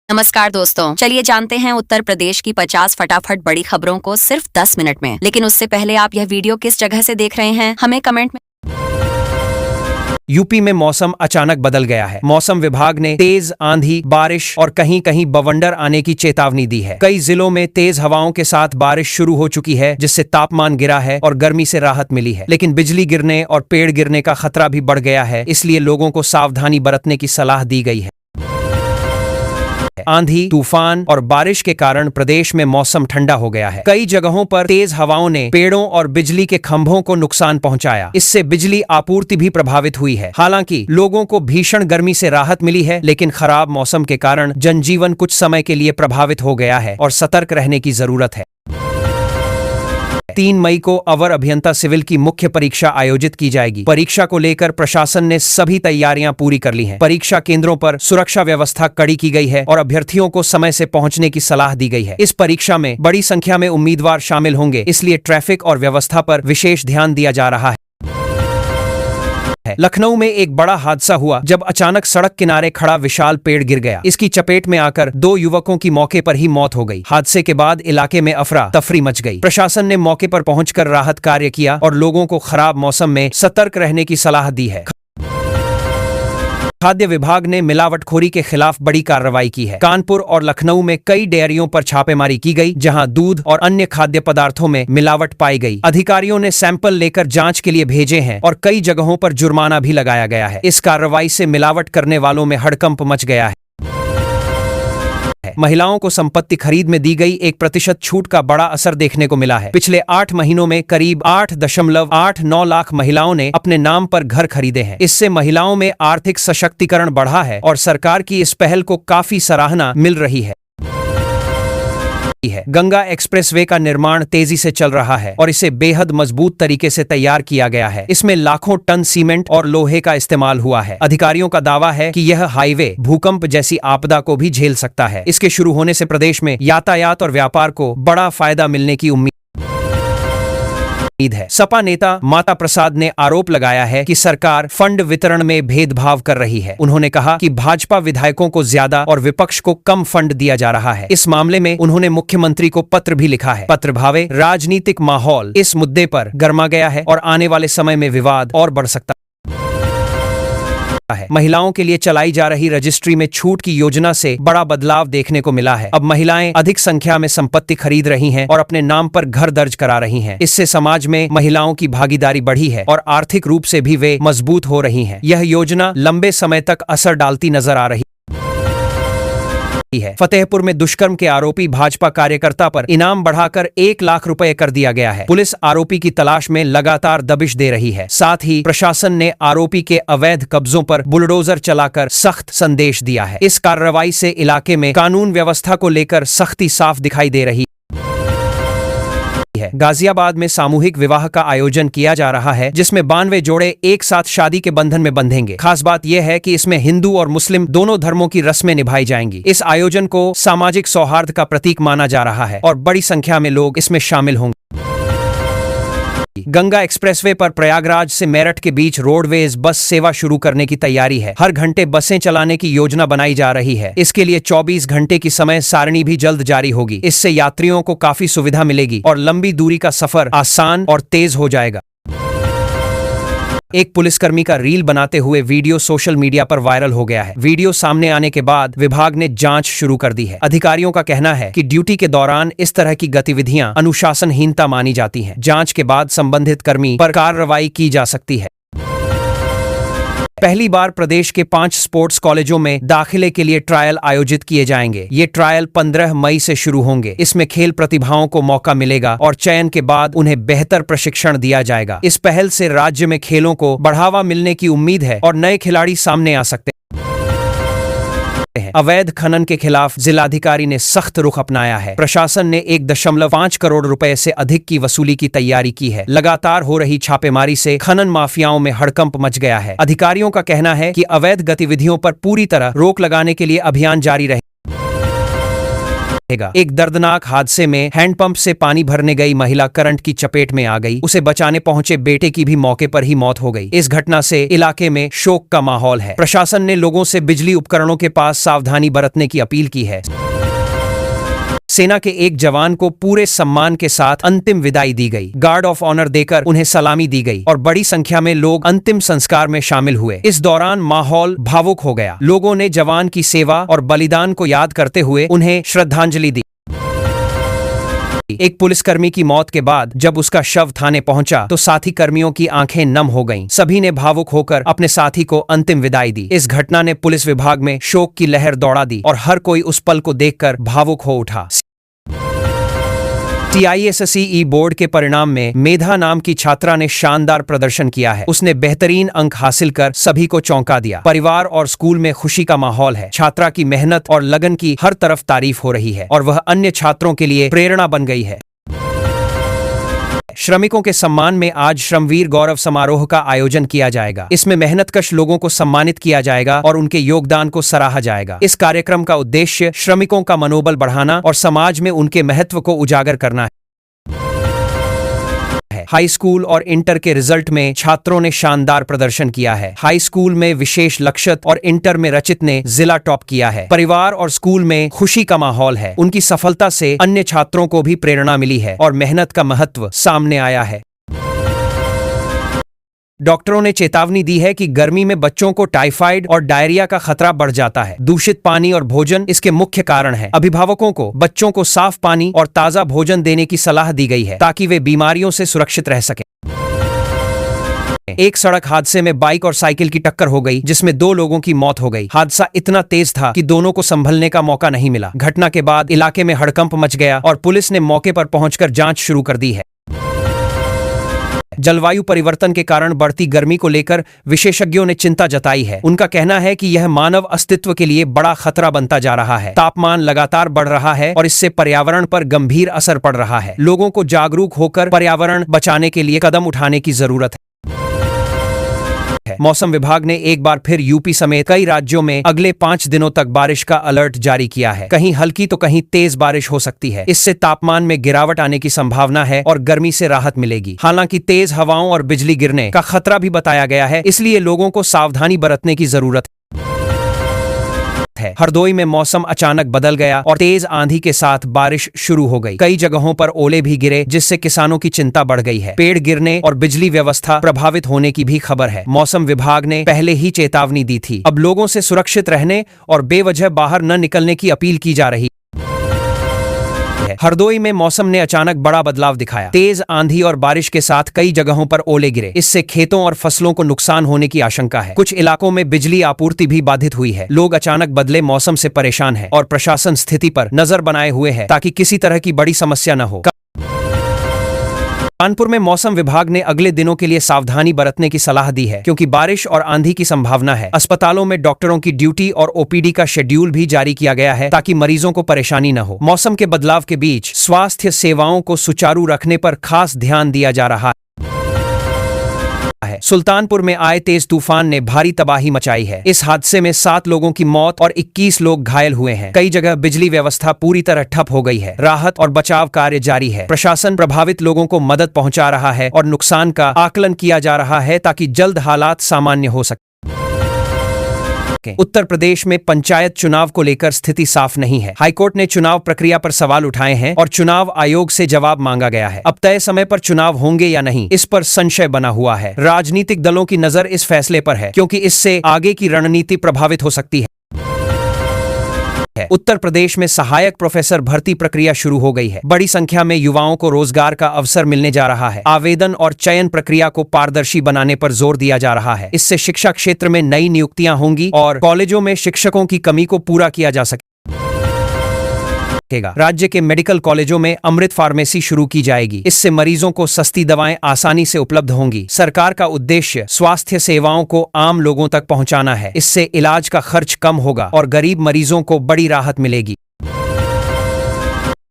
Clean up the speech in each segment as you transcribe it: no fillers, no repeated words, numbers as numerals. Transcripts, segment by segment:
नमस्कार दोस्तों, चलिए जानते हैं उत्तर प्रदेश की 50 फटाफट बड़ी खबरों को सिर्फ 10 मिनट में। लेकिन उससे पहले आप यह वीडियो किस जगह से देख रहे हैं, हमें कमेंट में। यूपी में मौसम अचानक बदल गया है। मौसम विभाग ने तेज आंधी, बारिश और कहीं कहीं बवंडर आने की चेतावनी दी है। कई जिलों में तेज हवाओं के साथ बारिश शुरू हो चुकी है, जिससे तापमान गिरा है और गर्मी से राहत मिली है। लेकिन बिजली गिरने और पेड़ गिरने का खतरा भी बढ़ गया है, इसलिए लोगों को सावधानी बरतने की सलाह दी गई है। आंधी, तूफान और बारिश के कारण प्रदेश में मौसम ठंडा हो गया है। कई जगहों पर तेज हवाओं ने पेड़ों और बिजली के खंभों को नुकसान पहुंचाया। इससे बिजली आपूर्ति भी प्रभावित हुई है। हालांकि लोगों को भीषण गर्मी से राहत मिली है, लेकिन खराब मौसम के कारण जनजीवन कुछ समय के लिए प्रभावित हो गया है और सतर्क रहने की जरूरत है। 3 मई को अवर अभियंता सिविल की मुख्य परीक्षा आयोजित की जाएगी। परीक्षा को लेकर प्रशासन ने सभी तैयारियां पूरी कर ली हैं। परीक्षा केंद्रों पर सुरक्षा व्यवस्था कड़ी की गई है और अभ्यर्थियों को समय से पहुंचने की सलाह दी गई है। इस परीक्षा में बड़ी संख्या में उम्मीदवार शामिल होंगे, इसलिए ट्रैफिक और व्यवस्था पर विशेष ध्यान दिया जा रहा है। लखनऊ में एक बड़ा हादसा हुआ जब अचानक सड़क किनारे खड़ा विशाल पेड़ गिर गया। इसकी चपेट में आकर 2 युवकों की मौके पर ही मौत हो गई। हादसे के बाद इलाके में अफरा तफरी मच गई। प्रशासन ने मौके पर पहुंचकर राहत कार्य किया और लोगों को खराब मौसम में सतर्क रहने की सलाह दी है। खाद्य विभाग ने मिलावटखोरी के खिलाफ बड़ी कार्रवाई की है। कानपुर और लखनऊ में कई डेयरियों पर छापेमारी की गई, जहां दूध और अन्य खाद्य पदार्थों में मिलावट पाई गई। अधिकारियों ने सैंपल लेकर जांच के लिए भेजे हैं और कई जगहों पर जुर्माना भी लगाया गया है। इस कार्रवाई से मिलावट करने वालों में हड़कंप मच गया है। महिलाओं को संपत्ति खरीद में दी गई 1% छूट का बड़ा असर देखने को मिला है। पिछले 8 महीनों में करीब 8.89 लाख महिलाओं ने अपने नाम पर घर खरीदे हैं। इससे महिलाओं में आर्थिक सशक्तिकरण बढ़ा है और सरकार की इस पहल को काफी सराहना मिल रही है। गंगा एक्सप्रेसवे का निर्माण तेजी से चल रहा है और इसे बेहद मजबूत तरीके से तैयार किया गया है। इसमें लाखों टन सीमेंट और लोहे का इस्तेमाल हुआ है। अधिकारियों का दावा है कि यह हाईवे भूकंप जैसी आपदा को भी झेल सकता है। इसके शुरू होने से प्रदेश में यातायात और व्यापार को बड़ा फायदा मिलने की उम्मीद है। सपा नेता माता प्रसाद ने आरोप लगाया है कि सरकार फंड वितरण में भेदभाव कर रही है। उन्होंने कहा कि भाजपा विधायकों को ज्यादा और विपक्ष को कम फंड दिया जा रहा है। इस मामले में उन्होंने मुख्यमंत्री को पत्र भी लिखा है। पत्र भावे राजनीतिक माहौल इस मुद्दे पर गर्मा गया है और आने वाले समय में विवाद और बढ़ सकता है। महिलाओं के लिए चलाई जा रही रजिस्ट्री में छूट की योजना से बड़ा बदलाव देखने को मिला है। अब महिलाएं अधिक संख्या में संपत्ति खरीद रही हैं और अपने नाम पर घर दर्ज करा रही हैं। इससे समाज में महिलाओं की भागीदारी बढ़ी है और आर्थिक रूप से भी वे मजबूत हो रही हैं। यह योजना लंबे समय तक असर डालती नजर आ रही है। फतेहपुर में दुष्कर्म के आरोपी भाजपा कार्यकर्ता पर इनाम बढ़ाकर 1 लाख रुपए कर दिया गया है। पुलिस आरोपी की तलाश में लगातार दबिश दे रही है। साथ ही प्रशासन ने आरोपी के अवैध कब्जों पर बुलडोजर चलाकर सख्त संदेश दिया है। इस कार्रवाई से इलाके में कानून व्यवस्था को लेकर सख्ती साफ दिखाई दे रही है। गाजियाबाद में सामूहिक विवाह का आयोजन किया जा रहा है, जिसमें 92 जोड़े एक साथ शादी के बंधन में बंधेंगे। खास बात यह है कि इसमें हिंदू और मुस्लिम दोनों धर्मों की रस्में निभाई जाएंगी। इस आयोजन को सामाजिक सौहार्द का प्रतीक माना जा रहा है और बड़ी संख्या में लोग इसमें शामिल होंगे। गंगा एक्सप्रेसवे पर प्रयागराज से मेरठ के बीच रोडवेज बस सेवा शुरू करने की तैयारी है। हर घंटे बसें चलाने की योजना बनाई जा रही है। इसके लिए 24 घंटे की समय सारणी भी जल्द जारी होगी। इससे यात्रियों को काफी सुविधा मिलेगी और लंबी दूरी का सफर आसान और तेज हो जाएगा। एक पुलिसकर्मी का रील बनाते हुए वीडियो सोशल मीडिया पर वायरल हो गया है। वीडियो सामने आने के बाद विभाग ने जांच शुरू कर दी है। अधिकारियों का कहना है कि ड्यूटी के दौरान इस तरह की गतिविधियां अनुशासनहीनता मानी जाती हैं। जांच के बाद संबंधित कर्मी पर कार्रवाई की जा सकती है। पहली बार प्रदेश के 5 स्पोर्ट्स कॉलेजों में दाखिले के लिए ट्रायल आयोजित किए जाएंगे। ये ट्रायल 15 मई से शुरू होंगे। इसमें खेल प्रतिभाओं को मौका मिलेगा और चयन के बाद उन्हें बेहतर प्रशिक्षण दिया जाएगा। इस पहल से राज्य में खेलों को बढ़ावा मिलने की उम्मीद है और नए खिलाड़ी सामने आ सकते हैं। अवैध खनन के खिलाफ जिलाधिकारी ने सख्त रुख अपनाया है। प्रशासन ने 1.5 करोड़ रुपए से अधिक की वसूली की तैयारी की है। लगातार हो रही छापेमारी से खनन माफियाओं में हड़कंप मच गया है। अधिकारियों का कहना है कि अवैध गतिविधियों पर पूरी तरह रोक लगाने के लिए अभियान जारी रहे। एक दर्दनाक हादसे में हैंडपंप से पानी भरने गई महिला करंट की चपेट में आ गई। उसे बचाने पहुंचे बेटे की भी मौके पर ही मौत हो गई। इस घटना से इलाके में शोक का माहौल है। प्रशासन ने लोगों से बिजली उपकरणों के पास सावधानी बरतने की अपील की है। सेना के एक जवान को पूरे सम्मान के साथ अंतिम विदाई दी गई। गार्ड ऑफ ऑनर देकर उन्हें सलामी दी गई और बड़ी संख्या में लोग अंतिम संस्कार में शामिल हुए। इस दौरान माहौल भावुक हो गया। लोगों ने जवान की सेवा और बलिदान को याद करते हुए उन्हें श्रद्धांजलि दी। एक पुलिसकर्मी की मौत के बाद जब उसका शव थाने पहुंचा तो साथी कर्मियों की आंखें नम हो गईं। सभी ने भावुक होकर अपने साथी को अंतिम विदाई दी। इस घटना ने पुलिस विभाग में शोक की लहर दौड़ा दी और हर कोई उस पल को देखकर भावुक हो उठा। CISSE बोर्ड के परिणाम में मेधा नाम की छात्रा ने शानदार प्रदर्शन किया है। उसने बेहतरीन अंक हासिल कर सभी को चौंका दिया। परिवार और स्कूल में खुशी का माहौल है। छात्रा की मेहनत और लगन की हर तरफ तारीफ हो रही है और वह अन्य छात्रों के लिए प्रेरणा बन गई है। श्रमिकों के सम्मान में आज श्रमवीर गौरव समारोह का आयोजन किया जाएगा। इसमें मेहनतकश लोगों को सम्मानित किया जाएगा और उनके योगदान को सराहा जाएगा। इस कार्यक्रम का उद्देश्य श्रमिकों का मनोबल बढ़ाना और समाज में उनके महत्व को उजागर करना है। हाई स्कूल और इंटर के रिजल्ट में छात्रों ने शानदार प्रदर्शन किया है। हाई स्कूल में विशेष लक्षित और इंटर में रचित ने जिला टॉप किया है। परिवार और स्कूल में खुशी का माहौल है। उनकी सफलता से अन्य छात्रों को भी प्रेरणा मिली है और मेहनत का महत्व सामने आया है। डॉक्टरों ने चेतावनी दी है कि गर्मी में बच्चों को टाइफाइड और डायरिया का खतरा बढ़ जाता है। दूषित पानी और भोजन इसके मुख्य कारण है। अभिभावकों को बच्चों को साफ पानी और ताजा भोजन देने की सलाह दी गई है ताकि वे बीमारियों से सुरक्षित रह सकें। एक सड़क हादसे में बाइक और साइकिल की टक्कर हो गई जिसमें 2 लोगों की मौत हो गई। हादसा इतना तेज था कि दोनों को संभलने का मौका नहीं मिला। घटना के बाद इलाके में हड़कंप मच गया और पुलिस ने मौके पर पहुंचकर जांच शुरू कर दी है। जलवायु परिवर्तन के कारण बढ़ती गर्मी को लेकर विशेषज्ञों ने चिंता जताई है। उनका कहना है कि यह मानव अस्तित्व के लिए बड़ा खतरा बनता जा रहा है। तापमान लगातार बढ़ रहा है और इससे पर्यावरण पर गंभीर असर पड़ रहा है। लोगों को जागरूक होकर पर्यावरण बचाने के लिए कदम उठाने की जरूरत है। मौसम विभाग ने एक बार फिर यूपी समेत कई राज्यों में अगले 5 दिनों तक बारिश का अलर्ट जारी किया है। कहीं हल्की तो कहीं तेज बारिश हो सकती है। इससे तापमान में गिरावट आने की संभावना है और गर्मी से राहत मिलेगी। हालांकि तेज हवाओं और बिजली गिरने का खतरा भी बताया गया है, इसलिए लोगों को सावधानी बरतने की जरूरत है। हरदोई में मौसम अचानक बदल गया और तेज आंधी के साथ बारिश शुरू हो गई। कई जगहों पर ओले भी गिरे जिससे किसानों की चिंता बढ़ गई है। पेड़ गिरने और बिजली व्यवस्था प्रभावित होने की भी खबर है। मौसम विभाग ने पहले ही चेतावनी दी थी। अब लोगों से सुरक्षित रहने और बेवजह बाहर न निकलने की अपील की जा रही है। हरदोई में मौसम ने अचानक बड़ा बदलाव दिखाया। तेज आंधी और बारिश के साथ कई जगहों पर ओले गिरे। इससे खेतों और फसलों को नुकसान होने की आशंका है। कुछ इलाकों में बिजली आपूर्ति भी बाधित हुई है। लोग अचानक बदले मौसम से परेशान हैं और प्रशासन स्थिति पर नजर बनाए हुए है ताकि किसी तरह की बड़ी समस्या न हो। कानपुर में मौसम विभाग ने अगले दिनों के लिए सावधानी बरतने की सलाह दी है क्योंकि बारिश और आंधी की संभावना है। अस्पतालों में डॉक्टरों की ड्यूटी और OPD का शेड्यूल भी जारी किया गया है ताकि मरीजों को परेशानी न हो। मौसम के बदलाव के बीच स्वास्थ्य सेवाओं को सुचारू रखने पर खास ध्यान दिया जा रहा है। सुल्तानपुर में आए तेज तूफान ने भारी तबाही मचाई है। इस हादसे में 7 लोगों की मौत और 21 लोग घायल हुए हैं। कई जगह बिजली व्यवस्था पूरी तरह ठप हो गई है। राहत और बचाव कार्य जारी है। प्रशासन प्रभावित लोगों को मदद पहुंचा रहा है और नुकसान का आकलन किया जा रहा है ताकि जल्द हालात सामान्य हो सके। उत्तर प्रदेश में पंचायत चुनाव को लेकर स्थिति साफ नहीं है। हाईकोर्ट ने चुनाव प्रक्रिया पर सवाल उठाए हैं और चुनाव आयोग से जवाब मांगा गया है। अब तय समय पर चुनाव होंगे या नहीं, इस पर संशय बना हुआ है। राजनीतिक दलों की नजर इस फैसले पर है क्योंकि इससे आगे की रणनीति प्रभावित हो सकती है। उत्तर प्रदेश में सहायक प्रोफेसर भर्ती प्रक्रिया शुरू हो गई है। बड़ी संख्या में युवाओं को रोजगार का अवसर मिलने जा रहा है। आवेदन और चयन प्रक्रिया को पारदर्शी बनाने पर जोर दिया जा रहा है। इससे शिक्षा क्षेत्र में नई नियुक्तियां होंगी और कॉलेजों में शिक्षकों की कमी को पूरा किया जा सके। राज्य के मेडिकल कॉलेजों में अमृत फार्मेसी शुरू की जाएगी। इससे मरीजों को सस्ती दवाएं आसानी से उपलब्ध होंगी। सरकार का उद्देश्य स्वास्थ्य सेवाओं को आम लोगों तक पहुंचाना है। इससे इलाज का खर्च कम होगा और गरीब मरीजों को बड़ी राहत मिलेगी।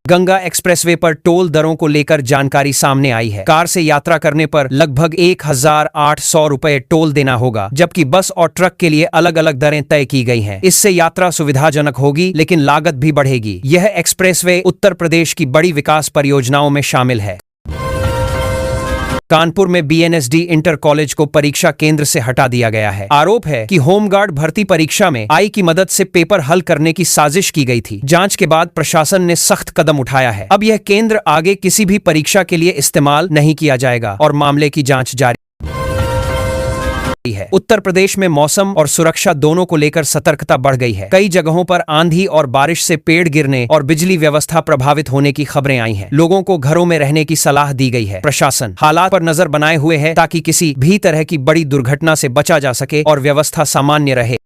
गंगा एक्सप्रेसवे पर टोल दरों को लेकर जानकारी सामने आई है। कार से यात्रा करने पर लगभग 1,800 रुपए टोल देना होगा, जबकि बस और ट्रक के लिए अलग अलग दरें तय की गई हैं। इससे यात्रा सुविधाजनक होगी, लेकिन लागत भी बढ़ेगी। यह एक्सप्रेसवे उत्तर प्रदेश की बड़ी विकास परियोजनाओं में शामिल है। कानपुर में बीएनएसडी इंटर कॉलेज को परीक्षा केंद्र से हटा दिया गया है। आरोप है कि होमगार्ड भर्ती परीक्षा में आई की मदद से पेपर हल करने की साजिश की गई थी। जांच के बाद प्रशासन ने सख्त कदम उठाया है। अब यह केंद्र आगे किसी भी परीक्षा के लिए इस्तेमाल नहीं किया जाएगा और मामले की जांच जारी है। उत्तर प्रदेश में मौसम और सुरक्षा दोनों को लेकर सतर्कता बढ़ गई है। कई जगहों पर आंधी और बारिश से पेड़ गिरने और बिजली व्यवस्था प्रभावित होने की खबरें आई हैं। लोगों को घरों में रहने की सलाह दी गई है। प्रशासन हालात पर नजर बनाए हुए है ताकि किसी भी तरह की बड़ी दुर्घटना से बचा जा सके और व्यवस्था सामान्य रहे।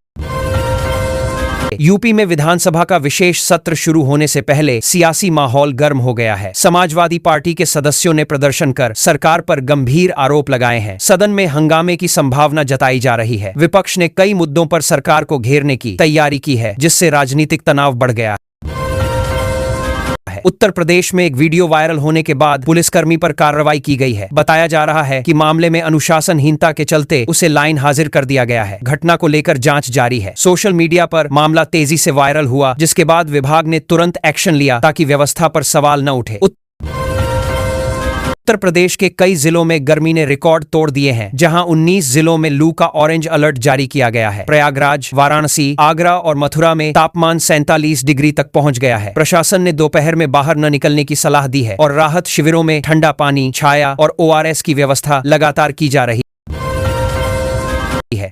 यूपी में विधानसभा का विशेष सत्र शुरू होने से पहले सियासी माहौल गर्म हो गया है। समाजवादी पार्टी के सदस्यों ने प्रदर्शन कर सरकार पर गंभीर आरोप लगाए हैं। सदन में हंगामे की संभावना जताई जा रही है। विपक्ष ने कई मुद्दों पर सरकार को घेरने की तैयारी की है, जिससे राजनीतिक तनाव बढ़ गया है। उत्तर प्रदेश में एक वीडियो वायरल होने के बाद पुलिसकर्मी पर कार्रवाई की गई है। बताया जा रहा है कि मामले में अनुशासनहीनता के चलते उसे लाइन हाजिर कर दिया गया है। घटना को लेकर जांच जारी है। सोशल मीडिया पर मामला तेजी से वायरल हुआ, जिसके बाद विभाग ने तुरंत एक्शन लिया ताकि व्यवस्था पर सवाल न उठे। उत्तर प्रदेश के कई जिलों में गर्मी ने रिकॉर्ड तोड़ दिए हैं, जहां 19 जिलों में लू का ऑरेंज अलर्ट जारी किया गया है। प्रयागराज, वाराणसी, आगरा और मथुरा में तापमान 47 डिग्री तक पहुंच गया है। प्रशासन ने दोपहर में बाहर न निकलने की सलाह दी है और राहत शिविरों में ठंडा पानी, छाया और ORS की व्यवस्था लगातार की जा रही है।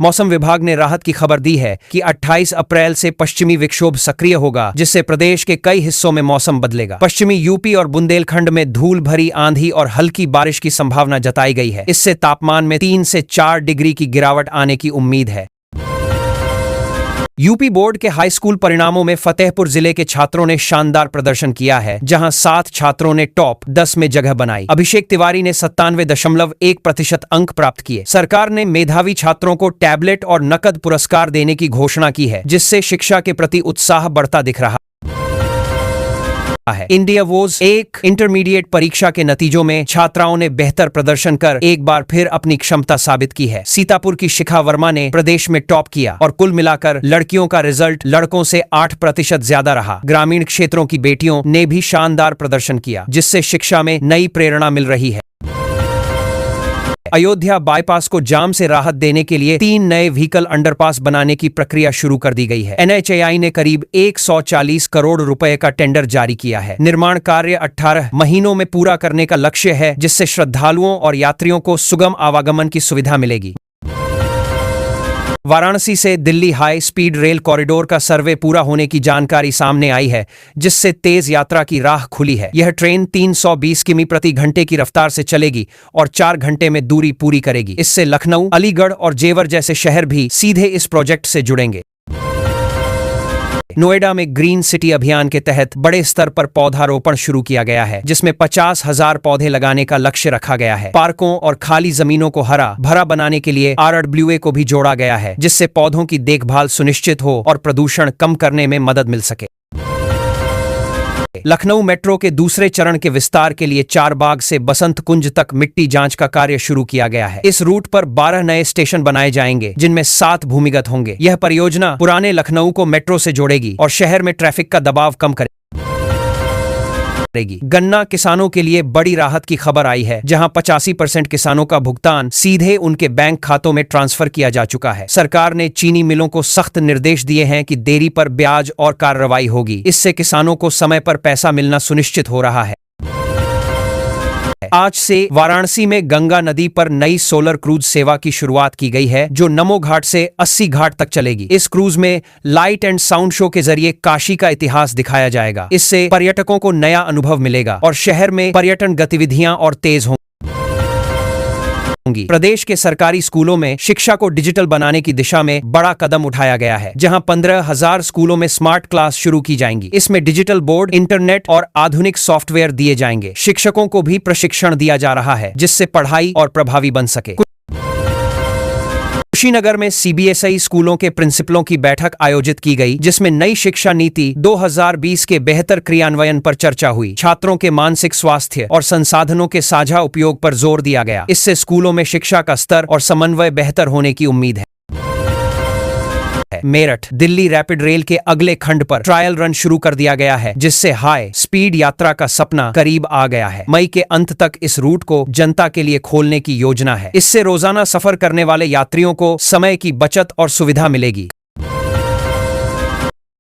मौसम विभाग ने राहत की खबर दी है कि 28 अप्रैल से पश्चिमी विक्षोभ सक्रिय होगा, जिससे प्रदेश के कई हिस्सों में मौसम बदलेगा। पश्चिमी यूपी और बुंदेलखंड में धूल भरी आंधी और हल्की बारिश की संभावना जताई गई है। इससे तापमान में 3 से 4 डिग्री की गिरावट आने की उम्मीद है। यूपी बोर्ड के हाई स्कूल परिणामों में फतेहपुर जिले के छात्रों ने शानदार प्रदर्शन किया है, जहां 7 छात्रों ने टॉप 10 में जगह बनाई। अभिषेक तिवारी ने 97.1% अंक प्राप्त किए। सरकार ने मेधावी छात्रों को टैबलेट और नकद पुरस्कार देने की घोषणा की है, जिससे शिक्षा के प्रति उत्साह बढ़ता दिख रहा है। इंडिया वोज एक इंटरमीडिएट परीक्षा के नतीजों में छात्राओं ने बेहतर प्रदर्शन कर एक बार फिर अपनी क्षमता साबित की है। सीतापुर की शिखा वर्मा ने प्रदेश में टॉप किया और कुल मिलाकर लड़कियों का रिजल्ट लड़कों से 8% ज्यादा रहा। ग्रामीण क्षेत्रों की बेटियों ने भी शानदार प्रदर्शन किया, जिससे शिक्षा में नई प्रेरणा मिल रही है। अयोध्या बाईपास को जाम से राहत देने के लिए 3 नए व्हीकल अंडरपास बनाने की प्रक्रिया शुरू कर दी गई है। NHAI ने करीब 140 करोड़ रुपए का टेंडर जारी किया है। निर्माण कार्य 18 महीनों में पूरा करने का लक्ष्य है, जिससे श्रद्धालुओं और यात्रियों को सुगम आवागमन की सुविधा मिलेगी। वाराणसी से Delhi high speed rail corridor का सर्वे पूरा होने की जानकारी सामने आई है, जिससे तेज यात्रा की राह खुली है। यह ट्रेन 320 किमी प्रति घंटे की रफ्तार से चलेगी और 4 घंटे में दूरी पूरी करेगी। इससे लखनऊ, अलीगढ़ और जेवर जैसे शहर भी सीधे इस प्रोजेक्ट से जुड़ेंगे। नोएडा में ग्रीन सिटी अभियान के तहत बड़े स्तर पर पौधारोपण शुरू किया गया है, जिसमें 50,000 पौधे लगाने का लक्ष्य रखा गया है। पार्कों और खाली जमीनों को हरा भरा बनाने के लिए RWA को भी जोड़ा गया है, जिससे पौधों की देखभाल सुनिश्चित हो और प्रदूषण कम करने में मदद मिल सके। लखनऊ मेट्रो के दूसरे चरण के विस्तार के लिए चारबाग से बसंत कुंज तक मिट्टी जांच का कार्य शुरू किया गया है। इस रूट पर 12 नए स्टेशन बनाए जाएंगे, जिनमें 7 भूमिगत होंगे। यह परियोजना पुराने लखनऊ को मेट्रो से जोड़ेगी और शहर में ट्रैफिक का दबाव कम करेगी। गन्ना किसानों के लिए बड़ी राहत की खबर आई है, जहां 85% किसानों का भुगतान सीधे उनके बैंक खातों में ट्रांसफर किया जा चुका है। सरकार ने चीनी मिलों को सख्त निर्देश दिए हैं कि देरी पर ब्याज और कार्रवाई होगी। इससे किसानों को समय पर पैसा मिलना सुनिश्चित हो रहा है। आज से वाराणसी में गंगा नदी पर नई सोलर क्रूज सेवा की शुरुआत की गई है, जो नमो घाट से 80 घाट तक चलेगी। इस क्रूज में लाइट एंड साउंड शो के जरिए काशी का इतिहास दिखाया जाएगा। इससे पर्यटकों को नया अनुभव मिलेगा और शहर में पर्यटन गतिविधियां और तेज होंगी। प्रदेश के सरकारी स्कूलों में शिक्षा को डिजिटल बनाने की दिशा में बड़ा कदम उठाया गया है, जहां 15,000 स्कूलों में स्मार्ट क्लास शुरू की जाएंगी। इसमें डिजिटल बोर्ड, इंटरनेट और आधुनिक सॉफ्टवेयर दिए जाएंगे। शिक्षकों को भी प्रशिक्षण दिया जा रहा है, जिससे पढ़ाई और प्रभावी बन सके। कुशीनगर में सीबीएसई स्कूलों के प्रिंसिपलों की बैठक आयोजित की गई, जिसमें नई शिक्षा नीति 2020 के बेहतर क्रियान्वयन पर चर्चा हुई। छात्रों के मानसिक स्वास्थ्य और संसाधनों के साझा उपयोग पर जोर दिया गया। इससे स्कूलों में शिक्षा का स्तर और समन्वय बेहतर होने की उम्मीद है। मेरठ दिल्ली रैपिड रेल के अगले खंड पर ट्रायल रन शुरू कर दिया गया है, जिससे हाई स्पीड यात्रा का सपना करीब आ गया है। मई के अंत तक इस रूट को जनता के लिए खोलने की योजना है। इससे रोजाना सफर करने वाले यात्रियों को समय की बचत और सुविधा मिलेगी।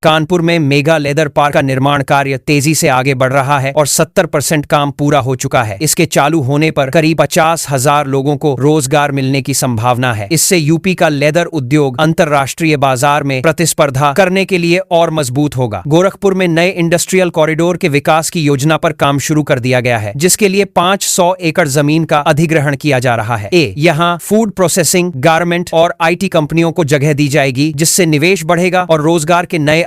कानपुर में मेगा लेदर पार्क का निर्माण कार्य तेजी से आगे बढ़ रहा है और 70% काम पूरा हो चुका है। इसके चालू होने पर करीब 50,000 लोगों को रोजगार मिलने की संभावना है। इससे यूपी का लेदर उद्योग अंतर्राष्ट्रीय बाजार में प्रतिस्पर्धा करने के लिए और मजबूत होगा। गोरखपुर में नए इंडस्ट्रियल कॉरिडोर के विकास की योजना पर काम शुरू कर दिया गया है, जिसके लिए 500 एकड़ जमीन का अधिग्रहण किया जा रहा है। यहाँ फूड प्रोसेसिंग, गारमेंट और IT कंपनियों को जगह दी जाएगी, जिससे निवेश बढ़ेगा और रोजगार के नए